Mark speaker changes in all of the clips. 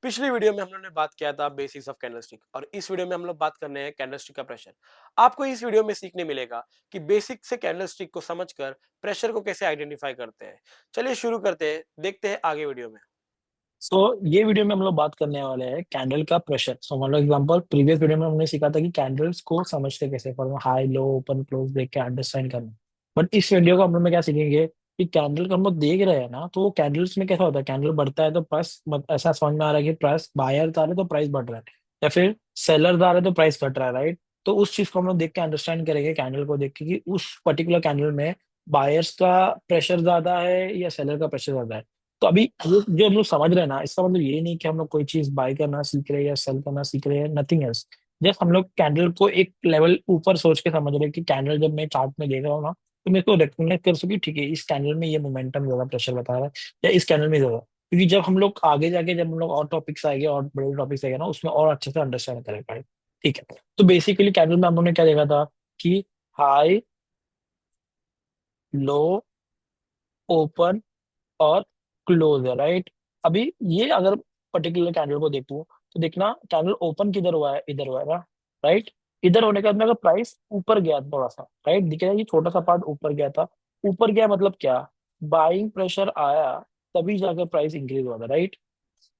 Speaker 1: पिछली वीडियो में हम लोगों ने बात किया था बेसिक्स ऑफ कैंडलस्टिक और इस वीडियो में हम लोग बात करने हैं कैंडलस्टिक का प्रेशर। आपको इस वीडियो में सीखने मिलेगा कि बेसिक से कैंडलस्टिक को समझकर प्रेशर को कैसे आइडेंटिफाई करते हैं। चलिए शुरू करते हैं, देखते हैं आगे वीडियो में।
Speaker 2: सो ये वीडियो में हम लोग बात करने वाले हैं कैंडल का प्रेशर। सो मान लो एग्जांपल, प्रीवियस वीडियो में हमने सीखा था कि कैंडल्स को समझते कैसे, for high low open close देख के अंडरस्टैंड करना। बट इस वीडियो को हम लोग में क्या सीखेंगे कि कैंडल को हम लोग देख रहे हैं ना, तो वो कैंडल्स में कैसा होता है, कैंडल बढ़ता है तो प्राइस ऐसा समझ में आ रहा है कि प्राइस बायर्स आ रहे हैं तो प्राइस बढ़ रहा है, या फिर सेलर्स आ रहे हैं तो प्राइस घट रहा है, राइट। तो उस चीज को हम लोग देख के अंडरस्टैंड करेंगे, कैंडल को देख के, कि उस पर्टिकुलर कैंडल में बायर्स का प्रेशर ज्यादा है या सेलर का प्रेशर ज्यादा है। तो अभी ये जो हम लोग समझ रहे हैं ना, इसका मतलब ये नहीं कि हम लोग कोई चीज बाय करना सीख रहे हैं या सेल करना सीख रहे हैं, नथिंग एल्स। जस्ट हम लोग कैंडल को एक लेवल ऊपर सोच के समझ रहे हैं कि कैंडल जब मैं चार्ट में देख रहा हूँ ना, तो मेरे को रिकॉग्नाइज कर सकी, ठीक है इस कैंडल में ये मोमेंटम ज्यादा प्रेशर बता रहा है या इस कैंडल में ज्यादा। क्योंकि जब हम लोग आगे जाके, जब हम लोग और टॉपिक्स आएंगे और बड़े टॉपिक्स आएंगे ना, उसमें और अच्छे से अंडरस्टैंड कर पाए। ठीक है, तो बेसिकली कैंडल में हम लोगों ने क्या देखा था कि हाई, लो, ओपन और क्लोज है, राइट। अभी ये अगर पर्टिकुलर कैंडल को देखूं, तो देखना कैंडल ओपन किधर हुआ है, इधर हुआ है ना, राइट। इधर होने के बाद में अगर प्राइस ऊपर गया थोड़ा सा, राइट, दिख रहा है ये छोटा सा पार्ट ऊपर गया था। ऊपर गया मतलब क्या, बाइंग प्रेशर आया, तभी जाकर प्राइस इंक्रीज हुआ था, राइट।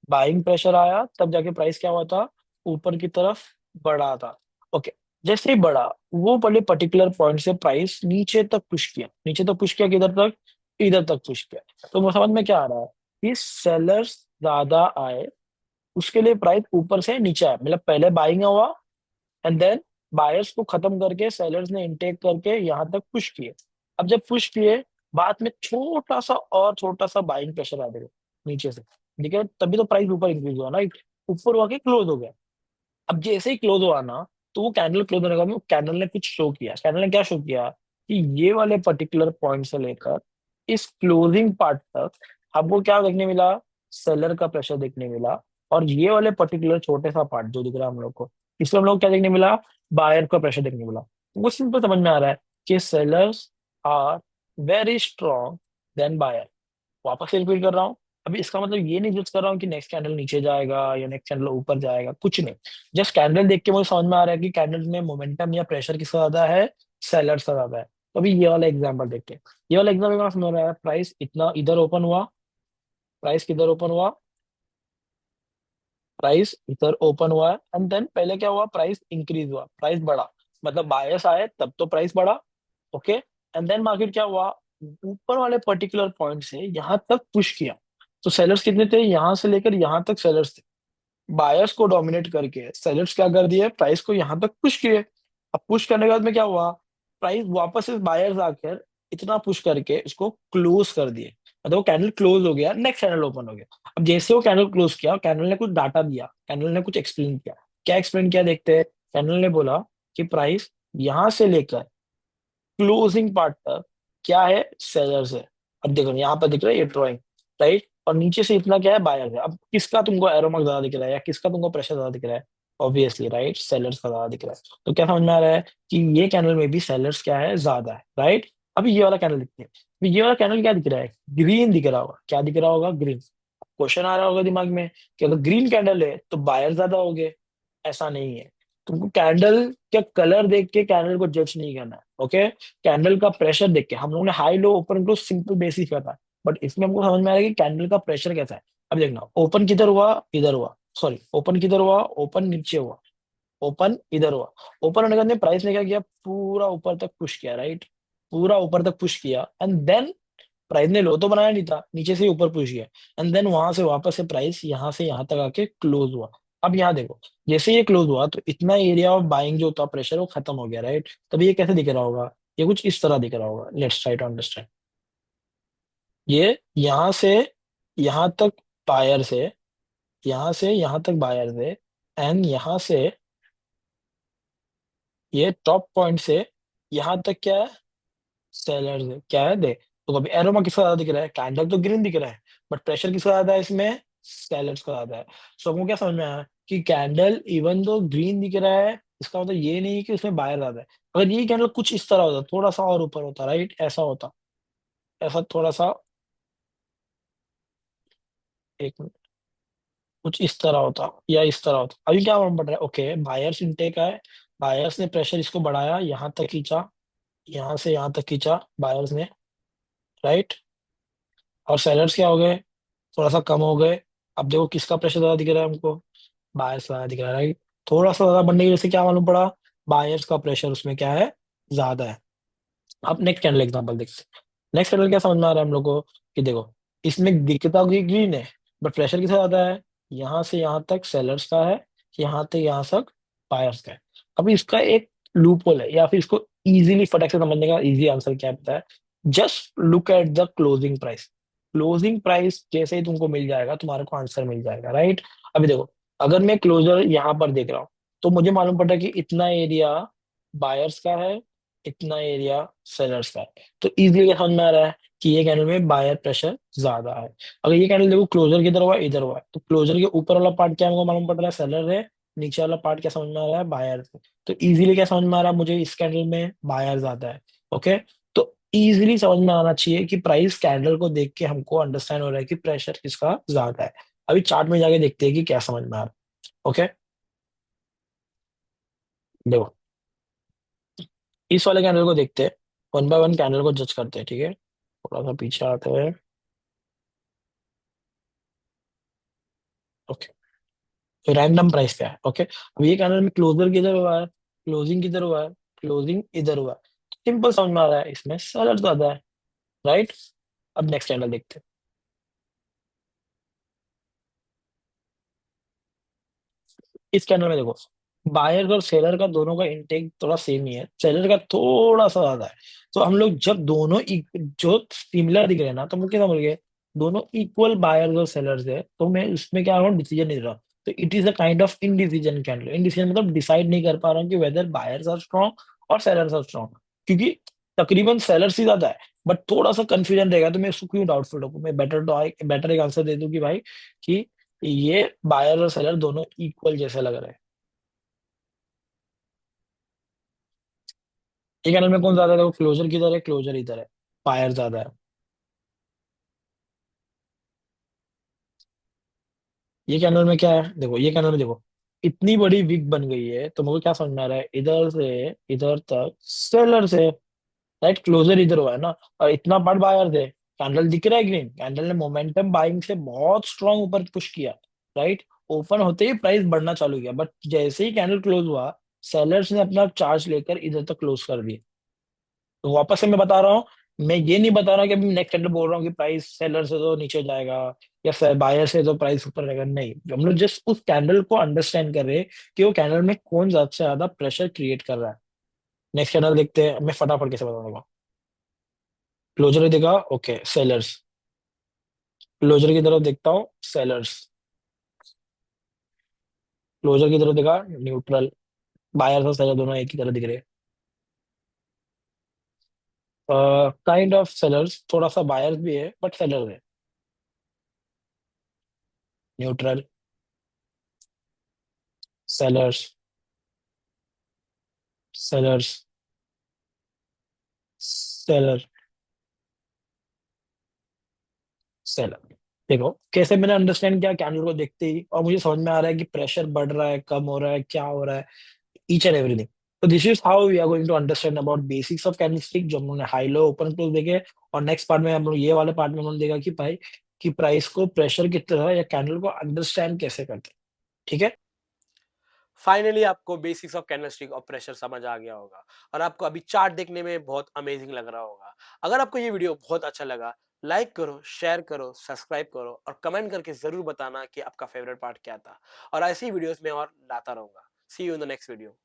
Speaker 2: बाइंग प्रेशर आया तब जाके प्राइस क्या हुआ था, ऊपर की तरफ बढ़ा था। ओके, जैसे ही बढ़ा, वो पहले पर्टिकुलर पॉइंट से प्राइस नीचे तक पुश किया, नीचे तक पुश किया, किधर तक, इधर तक पुश किया। तो समझ में क्या आ रहा है कि सेलर्स ज्यादा आए, उसके लिए प्राइस ऊपर से नीचे आया, मतलब पहले बाइंग हुआ एंड देन बायर्स को खत्म करके सेलर्स ने इनटेक करके यहाँ तक पुश किए। अब जब पुश किए, बाद में छोटा सा और छोटा सा बाइंग प्रेशर आ गया नीचे से, ठीक है, तभी तो प्राइस ऊपर इंक्रीज हुआ ना, ऊपर हुआ के क्लोज हो गया। अब जैसे ही क्लोज हुआ ना, तो वो कैंडल क्लोज होने का, कैंडल ने कुछ शो किया, कैंडल ने क्या शो किया कि ये वाले पर्टिकुलर पॉइंट से लेकर इस क्लोजिंग पार्ट तक हमको क्या देखने मिला, सेलर का प्रेशर देखने मिला। और ये वाले पर्टिकुलर छोटे सा पार्ट जो दिख रहा है हम लोग को, इसमें हम लोग क्या देखने मिला, बायर का प्रेशर देखने मिला। वो सिंपल समझ में आ रहा है कि sellers are very strong then buyer. वापस से रिपीट कर रहा हूँ, अभी इसका मतलब ये नहीं जज कर रहा हूँ कि नेक्स्ट कैंडल नीचे जाएगा या नेक्स्ट कैंडल ऊपर जाएगा, कुछ नहीं। जस्ट कैंडल देख के मुझे समझ में आ रहा है कि कैंडल में मोमेंटम या प्रेशर किसका ज्यादा है, सेलर का ज्यादा है। तो अभी ये वाला एग्जांपल देखते हैं। ये वाला एग्जांपल समझ रहा है, प्राइस इतना इधर ओपन हुआ, प्राइस किधर ओपन हुआ, प्राइस इधर ओपन हुआ है एंड देन पहले क्या हुआ, प्राइस इंक्रीज हुआ, प्राइस बढ़ा, मतलब बायर्स आए तब तो प्राइस बढ़ा। ओके, एंड देन मार्केट क्या हुआ, ऊपर वाले पर्टिकुलर पॉइंट से यहाँ तक पुश किया। तो सेलर्स कितने थे, यहाँ से लेकर यहाँ तक सेलर्स थे। बायर्स को डोमिनेट करके सेलर्स क्या कर दिए, प्राइस को यहाँ तक पुश किए। अब पुश करने के बाद में क्या हुआ, प्राइस वापस से बायर्स आकर इतना पुश करके इसको क्लोज कर दिए। मतलब वो कैंडल क्लोज हो गया, नेक्स्ट कैंडल ओपन हो गया। अब जैसे वो कैंडल क्लोज किया, कैंडल ने कुछ डाटा दिया, कैंडल ने कुछ एक्सप्लेन किया। क्या एक्सप्लेन किया देखते हैं। कैंडल ने बोला कि प्राइस यहां से लेकर क्लोजिंग पार्ट तक क्या है, सेलर्स है। अब देखो यहाँ पर दिख रहा है ये ड्रॉइंग, राइट, और नीचे से इतना क्या है, बायर है। अब किसका तुमको एरो मार्क ज्यादा दिख रहा है या किसका तुमको प्रेशर ज्यादा दिख रहा है, ऑब्वियसली राइट, सेलर्स का ज्यादा दिख रहा है। तो क्या समझ में आ रहा है कि ये कैंडल में भी सेलर्स क्या है, ज्यादा है, राइट। अभी ये वाला कैंडल दिखते हैं, अभी ये वाला कैंडल क्या दिख रहा है, ग्रीन दिख रहा होगा, क्या दिख रहा होगा, ग्रीन। क्वेश्चन आ रहा होगा दिमाग में कि अगर ग्रीन कैंडल है तो बायर ज्यादा हो गए, ऐसा नहीं है। तुमको कैंडल का कलर देख के कैंडल को जज नहीं करना है, ओके। कैंडल का प्रेशर देख के, हम लोगों ने high low open close simple basic था, बट इसमें हमको समझ में आ रहा है कि कैंडल का प्रेशर कैसा है। अब देखना, ओपन किधर हुआ, इधर हुआ, सॉरी ओपन किधर हुआ, ओपन नीचे हुआ, ओपन इधर हुआ। ओपन होने के बाद प्राइस ने क्या किया, पूरा ऊपर तक पुश किया, राइट, पूरा ऊपर तक पुश किया एंड देन प्राइस ने लो तो बनाया नहीं था, नीचे से ही ऊपर पुश किया एंड देन वहां से वापस से प्राइस यहाँ से यहाँ तक आके क्लोज हुआ। अब यहाँ देखो, जैसे ये क्लोज हुआ तो इतना एरिया ऑफ बाइंग जो था, प्रेशर वो खत्म हो गया, राइट। तभी ये कैसे दिख रहा होगा, ये कुछ इस तरह दिख रहा होगा, लेट्स ट्राई टू अंडरस्टैंड। ये यहाँ से यहाँ तक बायर से, यहाँ से यहाँ तक बायर से एंड यहाँ से ये टॉप पॉइंट से यहाँ तक क्या है, सेलर्स है, क्या है दे। तो कभी एरोमा किसका ज्यादा दिख रहा है, कैंडल तो ग्रीन दिख रहा है, बट प्रेशर किसका ज्यादा है इसमें, सेलर्स का ज्यादा है। सो हमको क्या समझ में आया कि कैंडल इवन दो ग्रीन दिख रहा है, इसका मतलब ये नहीं कि उसमें बायर ज्यादा है। अगर ये कैंडल कुछ इस तरह होता, थोड़ा सा और ऊपर होता, राइट, ऐसा होता, ऐसा थोड़ा सा, एक मिनट, कुछ इस तरह होता या इस तरह होता। अभी क्या मालूम पड़ रहा है, ओके बायर्स इनटेक है, बायर्स ने प्रेशर इसको बढ़ाया, यहाँ तक खींचा, यहाँ से यहाँ तक खींचा बायर्स ने, राइट। और सेलर्स क्या हो गए, थोड़ा सा कम हो गए। अब देखो किसका प्रेशर ज्यादा दिख रहा है हमको, बायर्स ज्यादा दिख रहा है, राइट। थोड़ा सा ज्यादा बनने की वजह से क्या मालूम पड़ा, बायर्स का प्रेशर उसमें क्या है, ज्यादा है। अब नेक्स्ट कैंडल एग्जांपल देखते हैं। नेक्स्ट कैंडल क्या समझ में आ रहा है हम लोग को, कि देखो इसमें दिखता भी ग्रीन है, बट प्रेशर कितना ज्यादा है, यहाँ से यहाँ तक सेलर्स का है, यहाँ तक यहाँ तक बायर्स का है। अभी इसका एक लूप होल है, या फिर इसको इजीली फटक से समझने का इजी आंसर क्या पता है, just look at the closing price. Closing price जैसे ही तुमको मिल जाएगा, तुम्हारे को आंसर मिल जाएगा, राइट। अभी देखो अगर मैं क्लोजर यहाँ पर देख रहा हूँ, तो मुझे मालूम पड़ा कि इतना एरिया बायर्स का है, इतना एरिया सेलर्स का है। तो इजीली समझ में आ रहा है कि ये कैंडल में बायर प्रेशर ज्यादा है। अगर ये कैंडल देखो क्लोजर किधर हुआ है, इधर हुआ है, तो क्लोजर के ऊपर वाला पार्ट क्या हमको मालूम पड़ रहा है, सेलर है। नीचे वाला पार्ट क्या समझ में आ रहा है, बायर है। तो इजीली क्या समझ में आ रहा है मुझे, इस कैंडल में बायर ज्यादा है। ओके, तो इजीली समझ में आना चाहिए कि प्राइस कैंडल को देख के हमको अंडरस्टैंड हो रहा है कि प्रेशर किसका ज्यादा है। अभी चार्ट में जाके देखते हैं कि क्या समझ में आ रहा है। ओके, देखो इस वाले कैंडल को देखते हैं, वन बाय वन कैंडल को जज करते हैं, ठीक है। थोड़ा सा पीछे आते हैं। ओके, रैंडम प्राइस क्या है, ओके। अब ये कैंडल में क्लोजर किधर हुआ है, क्लोजिंग किधर हुआ है, क्लोजिंग इधर हुआ है। सिंपल समझ में आ रहा है, इसमें सेलर ज्यादा है, राइट। अब नेक्स्ट कैंडल देखते हैं। इस कैंडल में देखो बायर और सेलर का दोनों का इंटेक थोड़ा सेम ही है, सेलर का थोड़ा सा ज्यादा है। तो हम लोग जब दोनों जो सिमिलर दिख रहे हैं ना, तो हम क्या समझ गए, दोनों इक्वल बायर्स और सेलर्स है, तो मैं उसमें क्या हूँ, डिसीजन नहीं ले रहा। तो it is a kind of indecision candle. Indecision मतलब डिसाइड नहीं कर पा रहा हूँ कि वेदर बायर्स आर स्ट्रॉन्ग और सेलर्स आर स्ट्रॉन्ग, क्योंकि तकरीबन सेलर्स ही ज्यादा है। बट थोड़ा सा कंफ्यूजन रहेगा, तो मैं उसको क्यों डाउटफुल रखूँ, मैं बेटर एक आंसर दे दूं कि भाई कि ये बायर और सेलर दोनों इक्वल जैसे लग रहे हैं। ये कैनल में कौन ज्यादा है, देखो क्लोजर किधर है, क्लोजर इधर है, बायर ज्यादा है। ये कैनल में क्या है, देखो ये कैनल में देखो इतनी बड़ी विग बन गई है, तो मुझे क्या समझ में आ रहा है, इधर से इधर तक सेलर से, राइट। क्लोजर इधर हुआ है ना, और इतना पार्ट बायर से। कैंडल दिख रहा है ग्रीन, कैंडल ने मोमेंटम बाइंग से बहुत स्ट्रांग ऊपर पुश किया, राइट। ओपन होते ही प्राइस बढ़ना चालू किया, बट जैसे ही कैंडल क्लोज हुआ, सेलर्स ने अपना चार्ज लेकर इधर तक क्लोज कर दिया। तो वापस से मैं बता रहा हूँ, मैं ये नहीं बता रहा कि अभी नेक्स्ट कैंडल बोल रहा हूँ कि प्राइस सेलर से तो नीचे जाएगा, या बायर से तो प्राइस ऊपर रहेगा, नहीं। हम लोग जस्ट उस कैंडल को अंडरस्टैंड कर रहे हैं कि वो कैंडल में कौन ज्यादा से ज्यादा प्रेशर क्रिएट कर रहा है। नेक्स्ट कैंडल देखते हैं, मैं फटाफट कैसे बताऊंगा। क्लोजर देखा, ओके सेलर्स, क्लोजर की तरफ देखता हूँ, सेलर्स, क्लोजर की तरफ देखा, न्यूट्रल। बायर और सेलर दोनों एक ही तरह दिख रहे हैं, काइंड ऑफ सेलर्स, थोड़ा सा बायर्स भी है बट सेलर है। Neutral, sellers, sellers, seller, seller. देखो कैसे मैंने अंडरस्टैंड किया कैंडल को देखते ही, और मुझे समझ में आ रहा है कि प्रेशर बढ़ रहा है, कम हो रहा है, क्या हो रहा है, ईच एंड एवरीथिंग। तो this is how we are going to understand about basics of candlestick, जो हमने हाई लो ओपन क्लोज देखे। और नेक्स्ट पार्ट में हम लोग ये वाले पार्ट में हम लोग देखा कि भाई कि प्राइस को प्रेशर की तरह या कैंडल को अंडरस्टैंड कैसे करते हैं, ठीक है।
Speaker 1: फाइनली आपको बेसिक्स ऑफ कैंडलस्टिक और प्रेशर समझ आ गया होगा और आपको अभी चार्ट देखने में बहुत अमेजिंग लग रहा होगा। अगर आपको ये वीडियो बहुत अच्छा लगा, लाइक करो, शेयर करो, सब्सक्राइब करो और कमेंट करके जरूर बताना कि आपका फेवरेट पार्ट क्या था। और ऐसी वीडियोस में और लाता रहूंगा। See you in the next video.